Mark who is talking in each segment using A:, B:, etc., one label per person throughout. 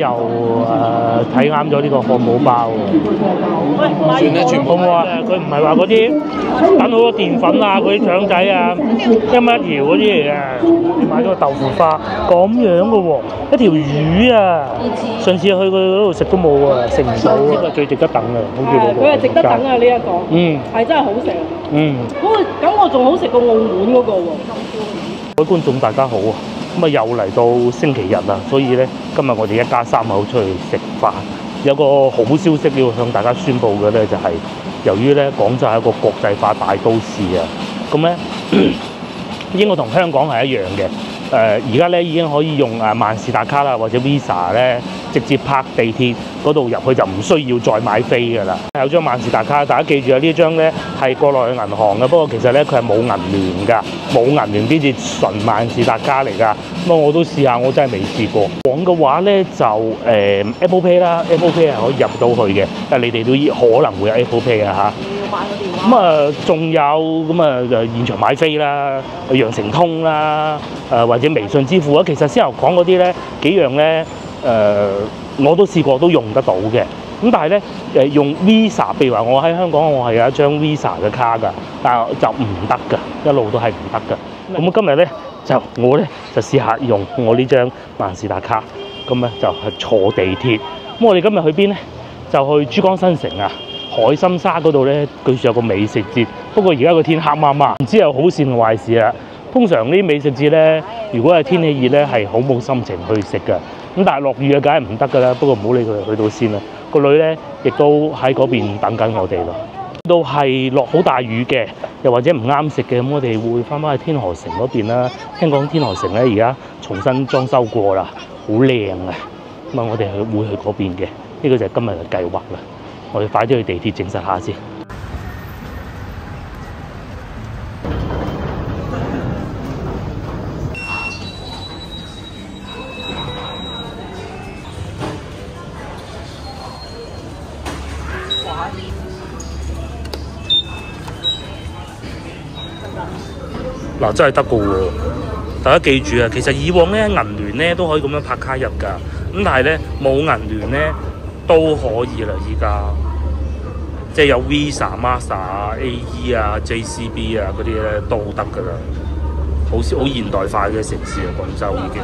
A: 又睇啱咗呢個漢堡包喎。
B: 算啦，全部
A: 好唔好啊？佢唔係話嗰啲等好多澱粉啊，嗰啲腸仔啊，一蚊一條嗰啲嚟嘅。你買咗個豆腐花咁樣嘅喎，一條魚啊！上次去佢嗰度食都冇啊，食唔到。呢個最值得等嘅，好似你
C: 佢係值得等啊！呢一個，係真係好食。嗰個感覺仲好食過澳門嗰個喎。
A: 各位觀眾大家好啊！咁啊又嚟到星期日啦，所以咧今日我哋一家三口出去食飯。有個好消息要向大家宣佈嘅咧，就係由於咧廣州係一個國際化大都市啊，咁咧應該同香港係一樣嘅。而家咧已經可以用萬事達卡啦，或者 Visa 咧直接拍地鐵嗰度入去，就唔需要再買飛㗎啦。有張萬事達卡，大家記住啊！呢張咧係國內嘅銀行嘅，不過其實咧佢係冇銀聯㗎，冇銀聯邊至純萬事達卡嚟㗎。咁我都試下，我真係未試過。講嘅話咧就Apple Pay 啦 ，Apple Pay 係可以入到去嘅，但係你哋都可能會有 Apple Pay 啊嚇。咁啊，仲有咁啊，現場買飛啦，羊城通啦，或者微信支付啊。其實先頭講嗰啲咧幾樣咧，我都試過都用得到嘅。咁但係咧用 Visa，譬如話我喺香港，我係有一張 Visa 嘅卡㗎，但係就唔得㗎，一路都係唔得㗎。咁今日咧我咧就試下用我呢張萬事達卡，咁咧就係坐地鐵。咁我哋今日去邊咧？就去珠江新城啊！海心沙嗰度咧，據說有個美食節，不過而家個天黑麻麻，唔知係好事定壞事啦。通常呢啲美食節咧，如果係天氣熱咧，係好冇心情去食㗎。咁但係落雨啊，梗係唔得㗎啦。不過唔好理佢，去到先啦。個女咧亦都喺嗰邊等緊我哋咯。都係落好大雨嘅，又或者唔啱食嘅，咁我哋會翻返去天河城嗰邊啦。聽講天河城咧而家重新裝修過啦，好靚啊！咁啊，我哋會去嗰邊嘅。呢個就係今日嘅計劃啦。我哋快啲去地鐵證實下先。嗱，真係得㗎喎！大家記住啊，其實以往咧銀聯咧都可以咁樣拍卡入㗎，咁但係咧冇銀聯咧都可以啦，依家即係有 Visa、Master、AE 啊、JCB 啊嗰啲咧都得㗎啦，好現代化嘅城市啊，廣州已經，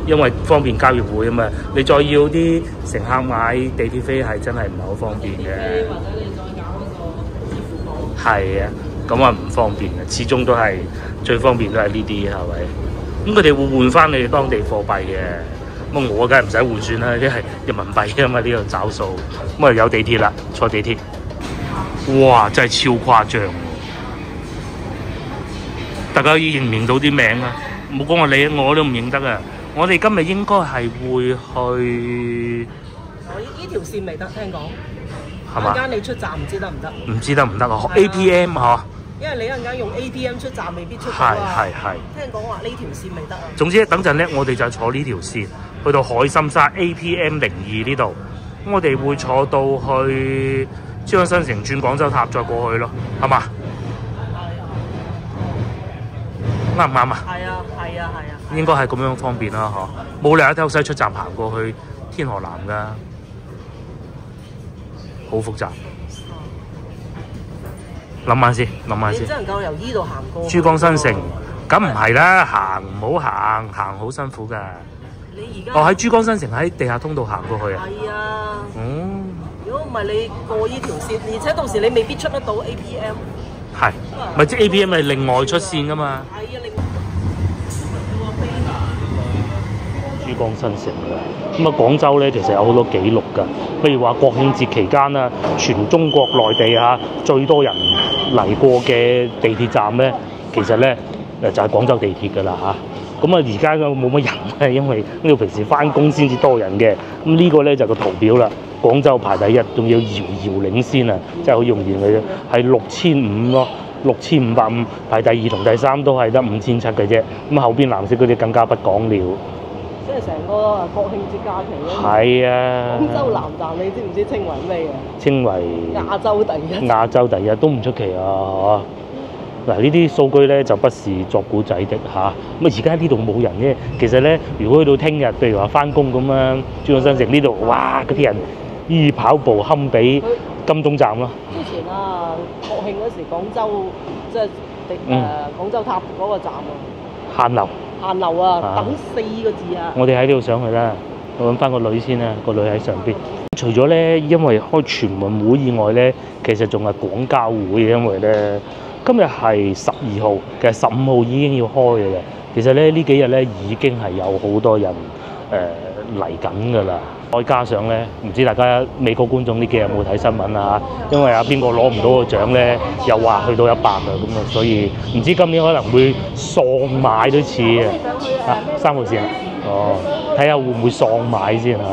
A: 因為方便交易會啊嘛，你再要啲乘客買地鐵飛係真係唔係好方便嘅，或者你再搞嗰個支付寶，係啊，咁啊唔方便嘅，始終都係最方便都係呢啲係咪？咁佢哋會換翻你哋當地貨幣嘅。咁我梗係唔使換算啦，因為人民幣啊嘛，呢度找數。咁啊有地鐵啦，坐地鐵，哇！真係超誇張喎！大家認唔認到啲名啊？冇講話你，我都唔認得啊！我哋今日應該係會去，
C: 呢條線未得，聽講。
A: 係嘛？
C: 陣間你出站唔知得唔得？
A: 唔知得唔得啊？APM 嚇。
C: 因為你一陣間用 ATM 出站未必出到
A: 係
C: 啊。聽講話呢條線未得啊。
A: 總之等陣咧，我哋就坐呢條線去到海心沙 APM 02呢度。咁我哋會坐到去珠江新城轉廣州塔再過去咯，係嘛？啱唔啱啊？
C: 係啊。
A: 應該係咁樣方便啦，嗬！冇理由喺西出站行過去天河南㗎，好複雜。諗下先。
C: 你真能夠由依度行過
A: 珠江新城，咁唔係啦，行唔好行好辛苦㗎。
C: 你而家
A: 喺珠江新城喺地下通道行過去啊？
C: 係啊。如果唔係你過依條線，而且到時你未必出得到 APM。
A: 係，咪即 APM 係另外出線㗎嘛？
C: 係啊，
A: 珠江新城㗎。咁啊，廣州咧其實有好多紀錄㗎。譬如話國慶節期間啊，全中國內地最多人嚟過嘅地鐵站咧，其實咧就係廣州地鐵㗎啦嚇。咁啊，而家冇乜人咧，因為呢度平時翻工先至多人嘅。咁呢個咧就個圖表啦。廣州排第一，仲要遙遙領先啊！真係好容易嘅啫，係6500咯，6550。排第二同第三都係得5700嘅啫。咁後邊藍色嗰啲更加不講了。
C: 即係成個國慶節假期咧。
A: 係啊。
C: 廣州南站你知唔知稱為咩啊？
A: 稱為
C: 亞洲第一。
A: 亞洲第一都唔出奇啊！嗱，呢啲數據咧就不是作古仔的嚇。咁啊，而家呢度冇人啫。其實咧，如果去到聽日，譬如話翻工咁樣，珠江新城呢度，哇！嗰啲人跑步堪比金鐘站咯。
C: 之前啊，國慶嗰時廣州即係廣州塔嗰個站啊，限流啊，等4個字啊！
A: 我哋喺呢度上去啦，我揾翻個女先啦，個女喺上邊。除咗咧，因為開全運會以外咧，其實仲係廣交會，因為咧今日係12號，其實15號已經要開嘅啦。其實咧呢幾日咧已經係有好多人嚟緊㗎啦。再加上咧，唔知大家美國觀眾呢幾日有冇睇新聞啊？因為邊個攞唔到個獎咧，又話去到100啊，咁啊，所以唔知今年可能會喪買都似啊！3號線啊，哦，睇下會唔會喪買先嚇。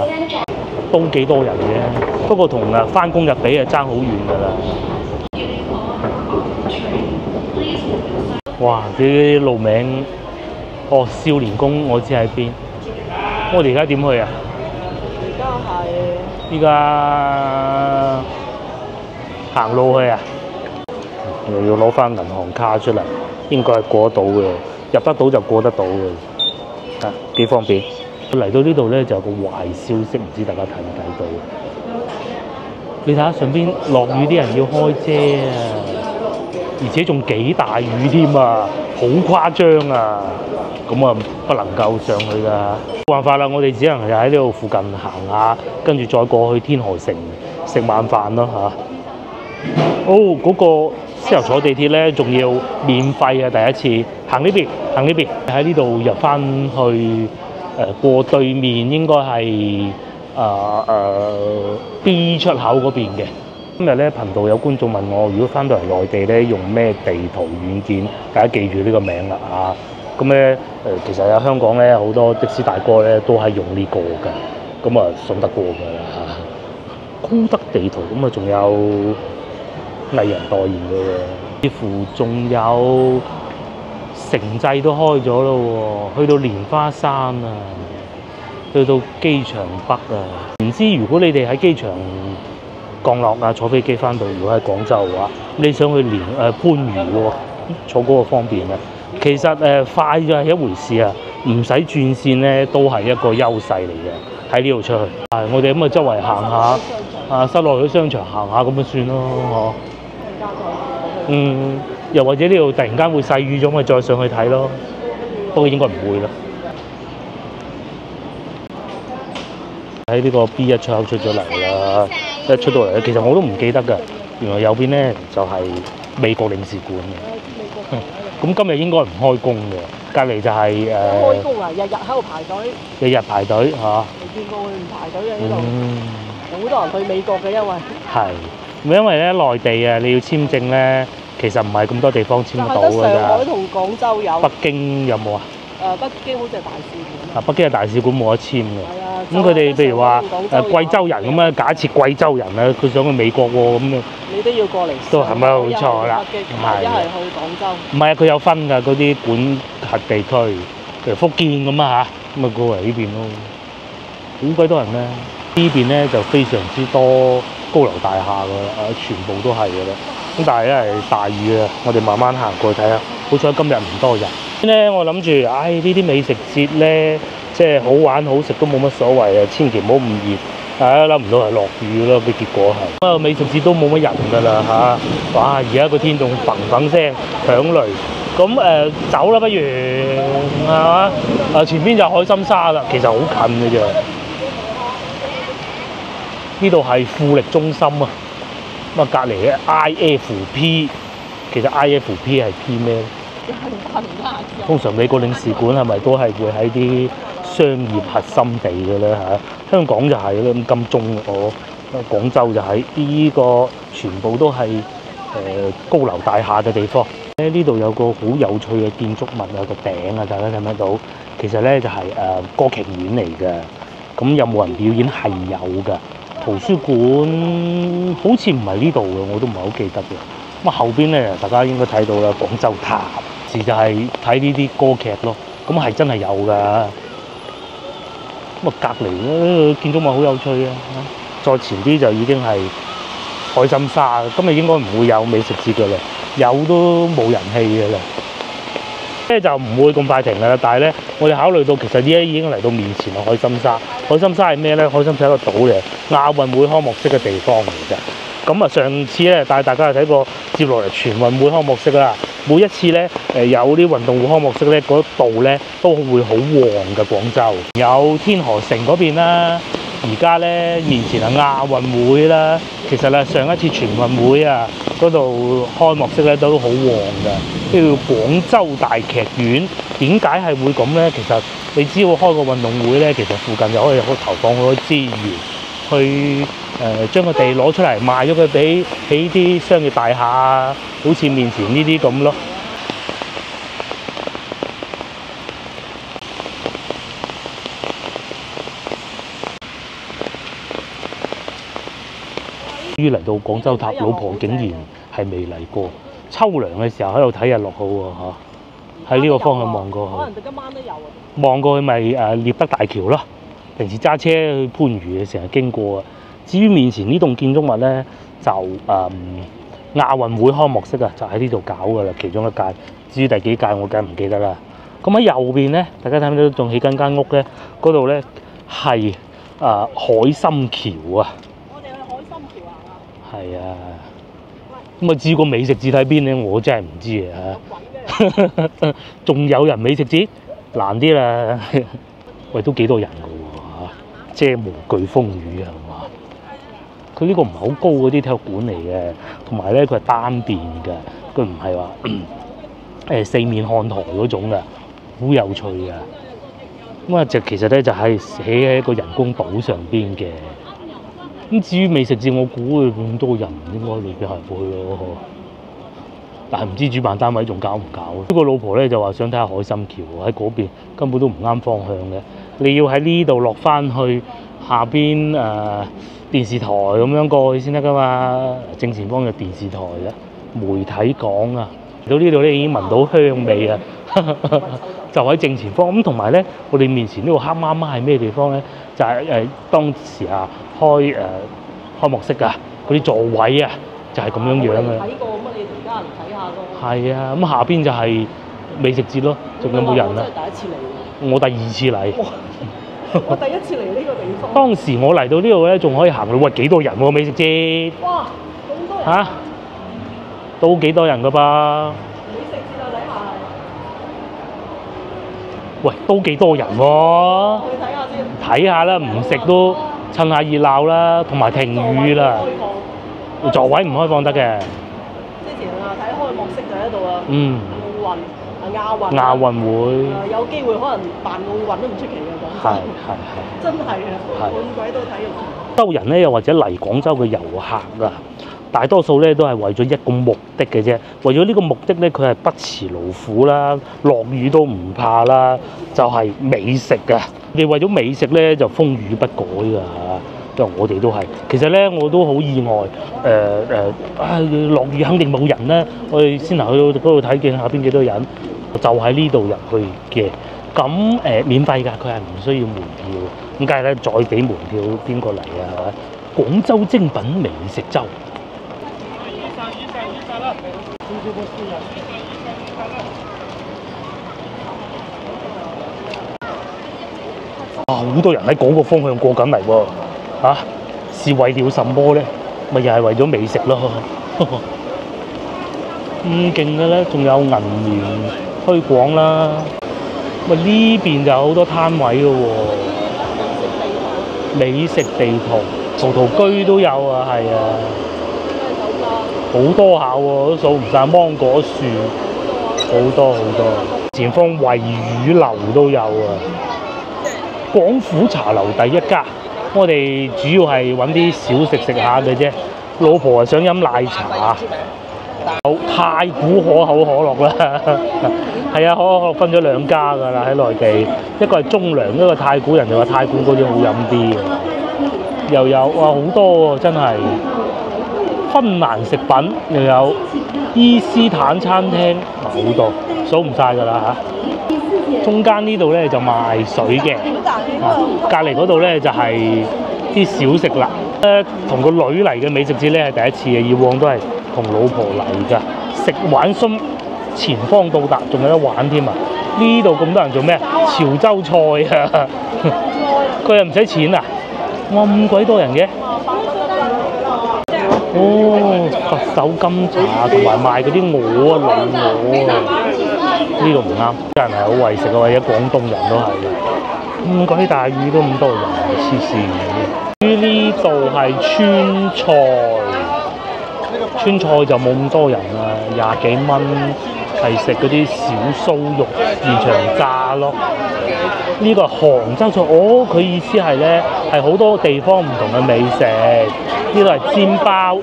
A: 都幾多人嘅，不過同翻工日比爭好遠㗎啦。哇！啲路名，少年宮我知喺邊。我哋而家點去啊？依家行路去啊？又要攞翻銀行卡出嚟，應該係過得到嘅，入得到就過得到嘅，幾方便。嚟到呢度咧就有個壞消息，唔知大家睇唔睇到？你睇下上邊落雨，啲人要開遮啊，而且仲幾大雨添啊，好誇張啊！咁啊不能夠上去㗎，冇辦法啦，我哋只能係喺呢度附近行下，跟住再過去天河城食晚飯咯嚇。嗰個之後坐地鐵咧，仲要免費啊！第一次行呢邊，喺呢度入翻去。過對面應該係B 出口嗰邊嘅。今日咧頻道有觀眾問我，如果翻到嚟內地咧用咩地圖軟件？大家記住呢個名啦啊！咁咧其實喺香港咧好多的士大哥咧都係用呢個㗎，咁啊信得過㗎啦嚇。高德地圖咁啊，仲有藝人代言嘅喎，似乎仲有。城際都開咗咯喎，去到蓮花山啊，去到機場北啊。唔知如果你哋喺機場降落啊，坐飛機翻到，如果喺廣州嘅話，你想去番禺喎，坐嗰個方便啊。其實快就係一回事啊，唔使轉線咧都係一個優勢嚟嘅。喺呢度出去，我哋咁啊周圍行下，室內嘅商場行下咁就算咯，嗬。又或者呢度突然間會細雨咗，咪再上去睇咯。不過應該唔會啦。喺呢個 B1 出口出咗嚟啦，一出到嚟咧，其實我都唔記得㗎。原來右邊咧就係美國領事館嘅。咁今日應該唔開工嘅，隔離就係
C: 開工啊！日日喺度排隊。
A: 日日排隊嚇。
C: 未見過佢唔排隊嘅呢度。有好多人去美國嘅，因為
A: 係，因為咧內地啊，你要簽證咧。其實唔係咁多地方簽得到㗎咋。上
C: 海同廣州有。
A: 北京有冇啊？
C: 北京好似係大使館。
A: 北京係大使館冇得簽嘅。
C: 係啊。
A: 咁佢哋譬如話貴州人咁啊，假設貴州人啊，佢想去美國喎咁啊。
C: 你都要過嚟。
A: 都係咪冇錯啦？
C: 係。一係去廣州。
A: 唔係啊，佢有分㗎，嗰啲管轄地區，譬如福建咁啊嚇，咁啊過嚟呢邊咯。好鬼多人咧，呢邊咧就非常之多高樓大廈㗎，全部都係㗎啦。咁但係因為大雨啊，我哋慢慢行過去睇下。好彩今日唔多人。咧我諗住，呢啲美食節咧，即係好玩好食都冇乜所謂啊，千祈唔好咁熱。大家諗唔到係落雨咯，嘅結果係。美食節都冇乜人㗎啦嚇。哇！而家個天仲砰砰聲響雷。咁走啦，不如係嘛？前邊就海心沙啦，其實好近嘅啫。呢度係富力中心啊。咁啊，隔離嘅 IFP， 其實 IFP 係 P 咩咧？通常美國領事館係咪都係會喺啲商業核心地嘅咧嚇？香港就係啦，咁金鐘廣州就喺呢個全部都係高樓大廈嘅地方。呢度有個好有趣嘅建築物，有個頂啊，大家睇唔睇到？其實咧就係歌劇院嚟嘅。咁有冇人表演？係有㗎。圖書館好似唔係呢度嘅，我都唔係好記得嘅。咁後邊咧，大家應該睇到啦，廣州塔，就係睇呢啲歌劇咯。咁係真係有㗎。咁隔離咧建築物好有趣啊！再前啲就已經係海心沙，今日應該唔會有美食節㗎啦。有都冇人氣嘅啦。咧就唔會咁快停㗎啦，但係咧，我哋考慮到其實依家已經嚟到面前啦，海心沙。海心沙係咩咧？海心沙係一個島嚟，亞運會開幕式嘅地方嚟㗎。咁啊，上次咧帶大家去睇過接落嚟全運會開幕式啦。每一次咧有啲運動會開幕式咧，嗰度咧都會好旺嘅廣州。有天河城嗰邊啦，而家咧面前係亞運會啦。其實咧上一次全運會啊嗰度開幕式咧都好旺㗎，叫廣州大劇院。點解係會咁咧？其實你只要開個運動會咧，其實附近就可以好投放好多資源去將個地攞出嚟賣咗佢俾起啲商業大廈啊，好似面前呢啲咁咯。於嚟到廣州塔，老婆竟然係未嚟過。秋涼嘅時候喺度睇日落好喎嚇，喺呢個方向望過去。
C: 可能今晚都有啊。
A: 望過去咪獵德大橋咯。平時揸車去番禺嘅成日經過啊。至於面前呢棟建築物咧，就亞運會開幕式啊，就喺呢度搞㗎啦，其中一屆。至於第幾屆我梗係唔記得啦。咁喺右邊咧，大家睇唔睇到仲起緊間屋咧？嗰度咧係海心橋啊。
C: 我哋去海心橋行啊。
A: 係啊。咁啊，至於個美食節喺邊咧，我真係唔知啊。仲有人美食節？難啲啦。喂，都幾多人㗎喎嚇，遮無懼風雨啊，係嘛？佢呢個唔係好高嗰啲體育館嚟嘅，同埋咧佢係單邊嘅，佢唔係話四面看台嗰種嘅，好有趣嘅。咁啊，其實咧就係起喺一個人工島上邊嘅。咁至於美食節，我估咁多人應該未必係會咯。但係唔知主辦單位仲搞唔搞？呢個老婆咧就話想睇下海心橋喺嗰邊，根本都唔啱方向嘅。你要喺呢度落翻去下邊電視台咁樣過去先得噶嘛。正前方有電視台啊，媒體港啊，嚟到呢度咧已經聞到香味啊！就喺正前方咁，同埋咧，我哋面前呢個黑媽媽係咩地方咧？就係當時開幕式啊，嗰啲座位啊，就係咁樣樣嘅。
C: 睇過乜？你而家嚟睇下咯。
A: 係啊，咁下邊就係美食節咯，仲有冇人啊？
C: 我真係第一次嚟。
A: 我第二次嚟。
C: 我第一次嚟呢個地方。
A: 當時我嚟到呢度咧，仲可以行到，喂幾多人喎美食節？
C: 哇，咁多人
A: 嚇，都幾多人噶噃？
C: 美食節啊，底下係。
A: 喂，都幾多人喎？
C: 去睇下先。
A: 睇下啦，唔食都趁下熱鬧啦，同埋停雨啦。座位唔開放得嘅。
C: 之前睇開幕式就喺度啊。
A: 嗯。亞運會。
C: 有機會可能辦奧運都唔出奇嘅咁。係。真係啊！滿鬼都體育團。
A: 州人咧，又或者嚟廣州嘅遊客啊，大多數咧都係為咗一個目的嘅啫。為咗呢個目的咧，佢係不辭勞苦啦，落雨都唔怕啦，就係美食啊！你為咗美食咧，就風雨不改㗎嚇。因為我哋都係，其實咧我都好意外，落雨肯定冇人啦。我哋先行去到嗰度睇見下邊幾多人，就喺呢度入去嘅。咁免費㗎，佢係唔需要門票。咁梗係咧，再俾門票邊個嚟啊？廣州精品美食周。好多人喺嗰個方向過緊嚟喎。是為了什麼咧？咪又係為咗美食咯。咁勁嘅咧，仲有銀聯推廣啦。咪呢邊就好多攤位嘅喎。美食地圖，葡萄居都有啊，係啊。好多下喎，都數唔晒。芒果樹，好多好多。前方惠宇樓都有啊。廣府茶樓第一家。我哋主要係揾啲小食食下嘅啫。老婆想飲奶茶，有太古可口可樂啦。係啊，可口可樂分咗兩家㗎啦，喺內地，一個係中糧，一個太古。人就話太古嗰啲好飲啲嘅。又有哇好多喎，真係。芬蘭食品又有伊斯坦餐廳，好多數唔晒㗎啦嚇。中間呢度咧就賣水嘅，隔離嗰度咧就係啲小食啦。同個女嚟嘅美食節咧係第一次嘅，以往都係同老婆嚟㗎。食玩鬆前方到達，仲有得玩添啊！呢度咁多人做咩？潮州菜啊！佢又唔使錢啊！哇，咁鬼多人嘅！哦，佛手柑茶同埋賣嗰啲鵝啊、老鵝啊，呢度唔啱，啲人係好為食啊，或者廣東人都係嘅。咁鬼大雨都咁多人，黐線嘅。於呢度係川菜，川菜就冇咁多人啦，廿幾蚊係食嗰啲小酥肉現場炸咯。呢個係杭州菜，哦，佢意思係咧係好多地方唔同嘅美食。呢度係煎包，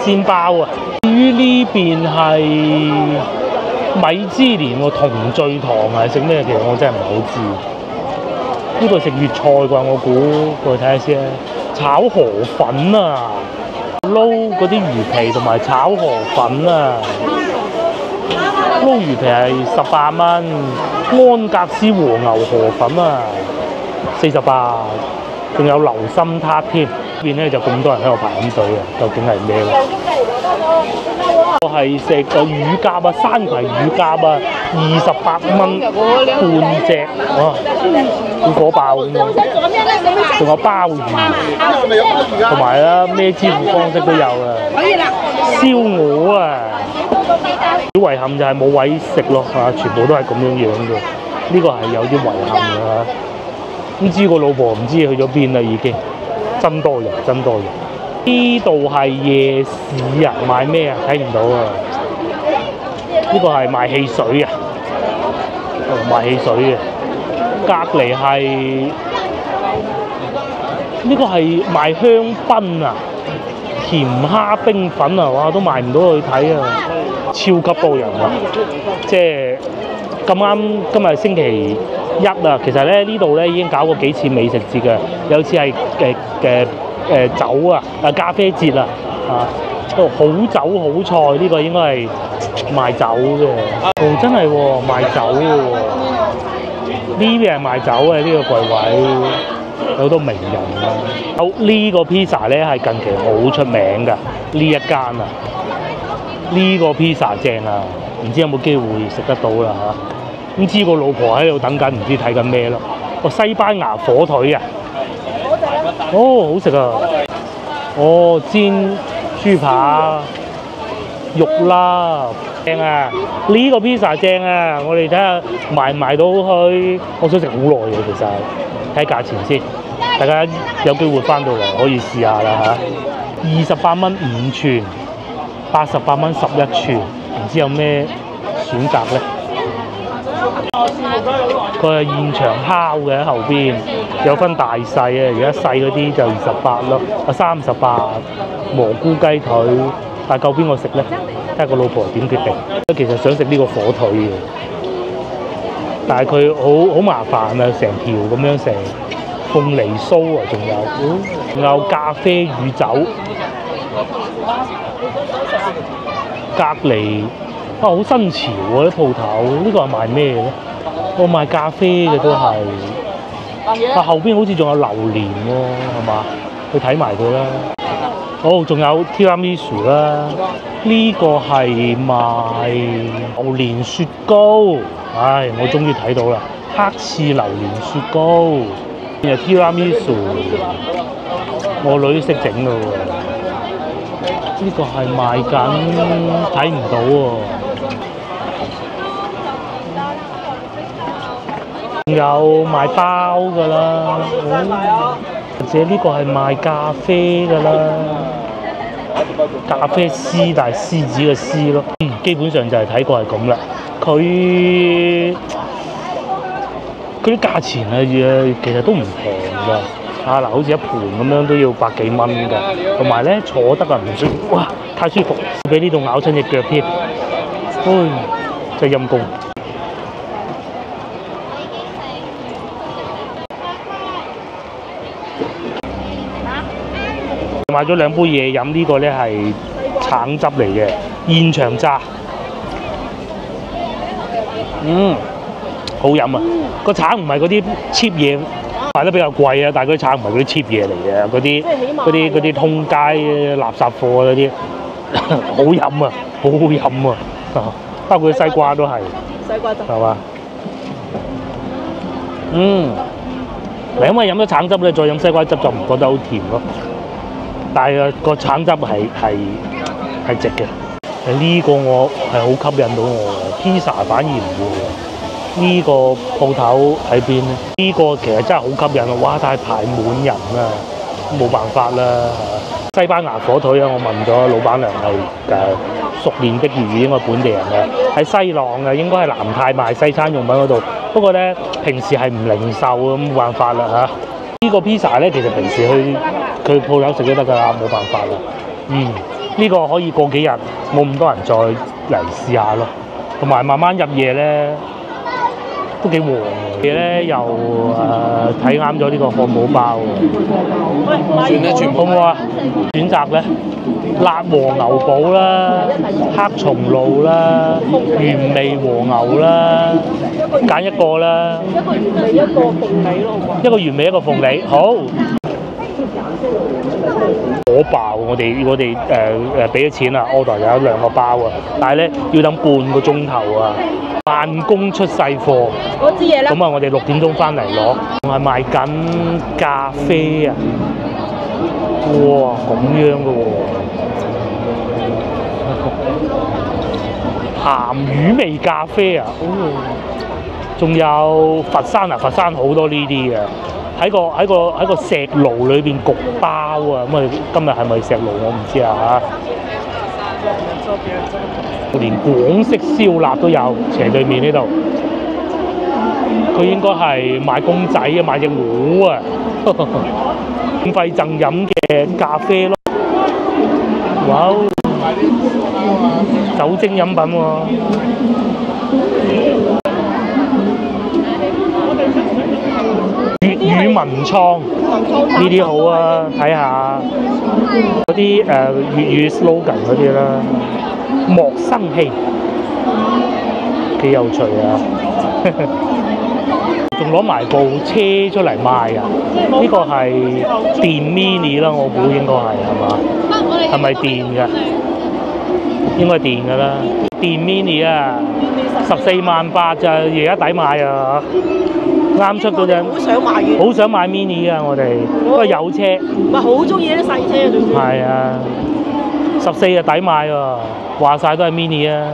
A: 煎包啊！至於呢邊係米芝蓮喎，同聚堂係食咩？其實我真係唔係好知。呢個食粵菜啩，我估過去睇下先啊！炒河粉啊，撈嗰啲魚皮同埋炒河粉啊，撈魚皮係18蚊，安格斯和牛河粉啊48，仲有流心撻添。呢邊咧就咁多人喺度排緊隊啊，究竟係咩咧？我係食個乳鴿啊，山葵乳鴿啊，28蚊半隻，哇，好火爆咁樣。仲有鮑魚，同埋啦咩支付方式都有啊。燒鵝啊，啲遺憾就係冇位食咯嚇，全部都係咁樣樣嘅。呢個係有啲遺憾嘅嚇。唔知個老婆唔知去咗邊啦已經。真多人，真多人。呢度係夜市啊，賣咩啊？睇唔到啊。呢個係賣汽水啊，賣汽水嘅。隔離係呢個係賣香檳啊，甜蝦冰粉啊，哇都賣唔到去睇啊，超級多人啊！即係咁啱今日星期一啊，其實咧呢度咧已經搞過幾次美食節嘅，有次係酒啊，咖啡節啊，好酒好菜，呢個應該係賣酒嘅，哦真係喎賣酒嘅喎，呢邊係賣酒嘅呢個櫃位，有好多名人啊。好呢個 pizza 咧係近期好出名㗎，呢一間啊，呢個 pizza 正啊，唔知有冇機會食得到啦嚇。咁知個老婆喺度等緊，唔知睇緊咩咯？個西班牙火腿啊，哦好食啊！哦煎豬扒肉啦，正啊！呢個 pizza 正啊！我哋睇下賣唔賣到去，我想食好耐嘅其實，睇價錢先。大家有機會翻到嚟可以試下啦嚇。28蚊5寸，88蚊11寸，唔知有咩選擇咧？佢係現場烤嘅喺後邊，有分大細啊！而家細嗰啲就28咯，38蘑菇雞腿，但係夠邊個食咧？睇下個老婆點決定。其實想食呢個火腿嘅，但係佢好麻煩啊，成條咁樣成鳳梨酥啊，仲有咖啡與酒，隔離啊好新潮喎啲鋪頭，呢個係賣咩嘅咧？我賣咖啡嘅都係，啊後邊好似仲有榴蓮喎，係嘛？去睇埋佢啦。哦，仲有 tiramisu 啦，呢個係賣榴蓮雪糕，唉，我終於睇到啦，黑刺榴蓮雪糕，又 tiramisu，我女識整㗎喎。呢個係賣緊，睇唔到喎。仲有賣包㗎啦，或者呢個係賣咖啡㗎啦，咖啡師，但係獅子嘅獅咯。基本上就係睇過係咁啦。佢啲價錢啊，其實都唔平㗎。啊嗱，好似一盤咁樣都要百幾蚊㗎，同埋咧坐得啊唔舒服，哇太舒服，俾呢度咬親隻腳添，唉真係陰公。買咗2杯嘢飲，呢個咧係橙汁嚟嘅，現場榨，好飲啊！個橙唔係嗰啲 cheap 嘢。賣得比較貴啊，但係嗰啲橙唔係嗰啲 cheap 嘢嚟嘅，嗰啲通街垃圾貨嗰啲，好飲啊！好好飲啊！包括西瓜都係，
C: 西瓜汁
A: 係嘛？嗱，因為飲咗橙汁咧，再飲西瓜汁就唔覺得好甜咯。但係個橙汁係值嘅。呢個我係好吸引到我嘅，pizza反而唔會喎。呢個鋪頭喺邊咧？呢個其實真係好吸引啊！哇，但係排滿人啊，冇辦法啦。西班牙火腿啊，我問咗老闆娘係熟練的粵語，應該本地人嘅，喺西朗嘅，應該係南泰賣西餐用品嗰度。不過咧，平時係唔零售咁，冇辦法啦嚇。呢個 pizza 咧，其實平時去佢鋪頭食都得㗎啦，冇辦法啦。呢個可以過幾日冇咁多人再嚟試下咯，同埋慢慢入夜咧都幾旺嘅。咧又睇啱咗呢個漢堡包喎，好唔好啊？選擇咧辣和牛堡啦、黑松露啦、原味和牛啦，揀一個啦。
C: 一個原味一個鳳梨咯，好唔好？
A: 一個原味一個鳳梨，好。火爆！我哋俾咗錢啦 ，order 有2個包啊，但係咧要等半個鐘頭啊，慢工出細貨。
C: 嗰支嘢咧？
A: 咁啊，我哋6點鐘翻嚟攞，仲係賣緊咖啡啊！哇，咁樣嘅喎，鹹魚味咖啡啊！仲有佛山啊，佛山好多呢啲嘅。喺個石爐裏邊焗包啊！咁啊，今日係咪石爐我唔知啊嚇。連廣式燒臘都有，斜對面呢度。佢應該係賣公仔啊，賣隻鵝啊，免費贈飲嘅咖啡咯。哇！酒精飲品喎。粵語文創呢啲好啊，睇下嗰啲粵語 slogan 嗰啲啦，莫生氣，幾有趣啊！仲攞埋部車出嚟賣啊！呢個係電 mini 啦，我估應該係嘛？係咪電㗎？應該電㗎啦，電 mini 啊，14.8萬咋，而家抵買啊！啱出嗰陣，好想買 mini 啊！我哋不過有車，
C: 唔係好中意啲細車最主要。
A: 係啊，14啊抵買喎，話晒都係 mini 啊，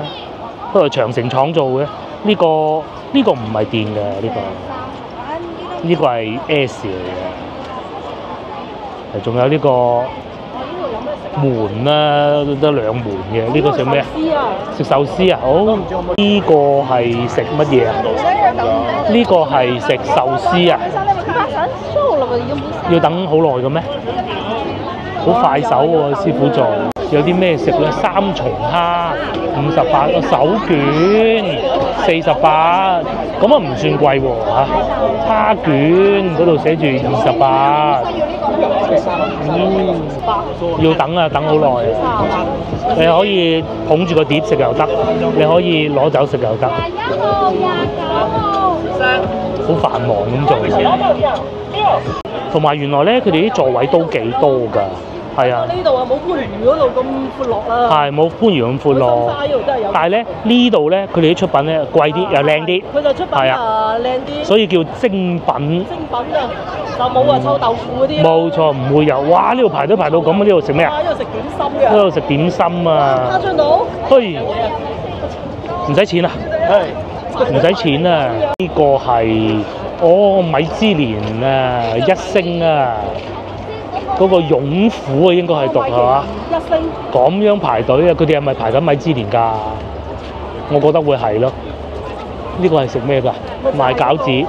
A: 不過長城廠做嘅。呢個唔係電嘅，呢個係 S 嚟嘅。仲有呢個門啦，得2門嘅。呢個食咩啊？食壽司啊！好，呢個係食乜嘢啊？呢個係食壽司啊！要等好耐嘅咩？好快手喎，師傅做。有啲咩食咧？3重蝦58，個手卷48，咁啊唔算貴喎嚇。蝦卷嗰度寫住28，要等啊，等好耐。你可以捧住個碟食又得，你可以攞走食又得。好繁忙咁做，同埋原來咧，佢哋啲座位都幾多㗎。係啊，呢度啊冇番禺嗰度咁闊落啦。係冇番禺咁闊落。但係咧呢度咧，佢哋啲出品咧貴啲又靚啲。佢就出品啊靚啲。所以叫精品。精品啊，就冇話臭豆腐嗰啲。冇錯，唔會有。哇！呢度排隊排到咁啊！呢度食咩啊？呢度食點心㗎。呢度食點心啊。蝦醬島。嘿，唔使錢啊？係。唔使錢啊！呢個係米芝蓮啊，1星啊。嗰個勇虎啊，應該係讀係嘛？1星。咁樣排隊啊！佢哋係咪排緊米芝蓮㗎？我覺得會係咯。呢個係食咩㗎？賣餃子。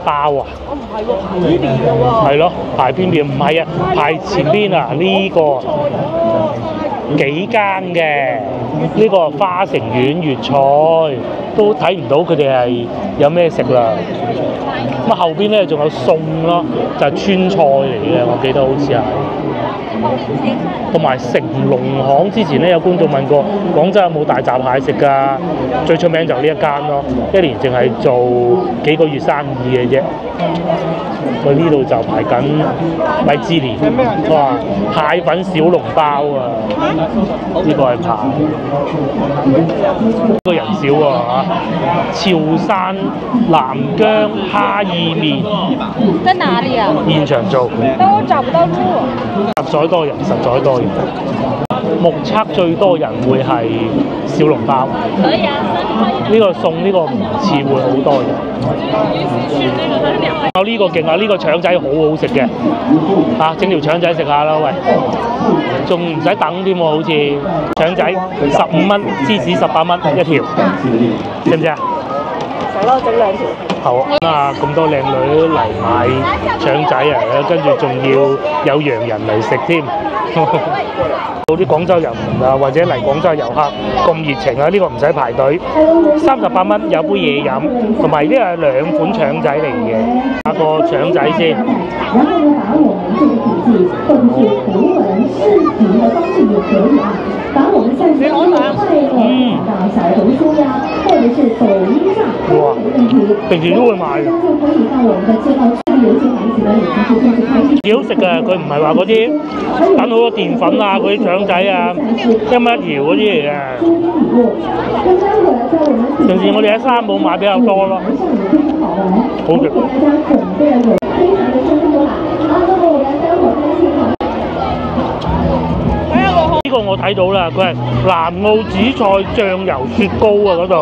A: 包啊！我唔係喎，排呢邊㗎喎。係咯，排邊邊？唔係啊，排前邊啊！呢個幾間嘅，呢個花城苑粵菜都睇唔到佢哋係有咩食啦。咁後邊咧仲有餸咯，就係川菜嚟嘅，我記得好似係。同埋成龍巷之前咧有觀眾問過，廣州有冇大閘蟹食㗎？最出名就呢一間咯，一年淨係做幾個月生意嘅啫。佢呢度就排緊米芝蓮，哇！蟹粉小籠包啊，呢個係排個人少喎嚇。潮汕南姜蝦意麵
B: 在哪裡啊？
A: 現場做，
B: 但我找不到路。
A: 實在多人，實在多人。目測最多人會係小籠包。
B: 可以啊，
A: 呢個餸呢個唔似會好多人。呢個勁啊！呢個腸仔好好食嘅，整條腸仔食下啦，喂，仲唔使等添喎，好似腸仔15蚊，芝士18蚊一條，知唔知啊？
C: 食咯，整2條。
A: 好啊！咁多靚女嚟買腸仔啊，跟住仲要有洋人嚟食添。到啲廣州人啊，或者嚟廣州遊客咁熱情啊，呢個唔使排隊，38蚊有杯嘢飲，同埋呢係2款腸仔嚟嘅。打個腸仔先。然後呢，把我們這個筆記或者是圖文視頻的方式也可以啊。把我們像是快樂到小紅書呀，或者是抖音上都冇問題。平時都會買嘅。就可以到我們的介紹區有些牌子呢，已經是正式開始。幾好食嘅，佢唔係話嗰啲等好多澱粉啊，嗰啲腸仔啊，一蚊一條嗰啲嚟嘅。平時我哋喺三寶買比較多咯，好食。呢個我睇到啦，佢係南澳紫菜醬油雪糕啊嗰度，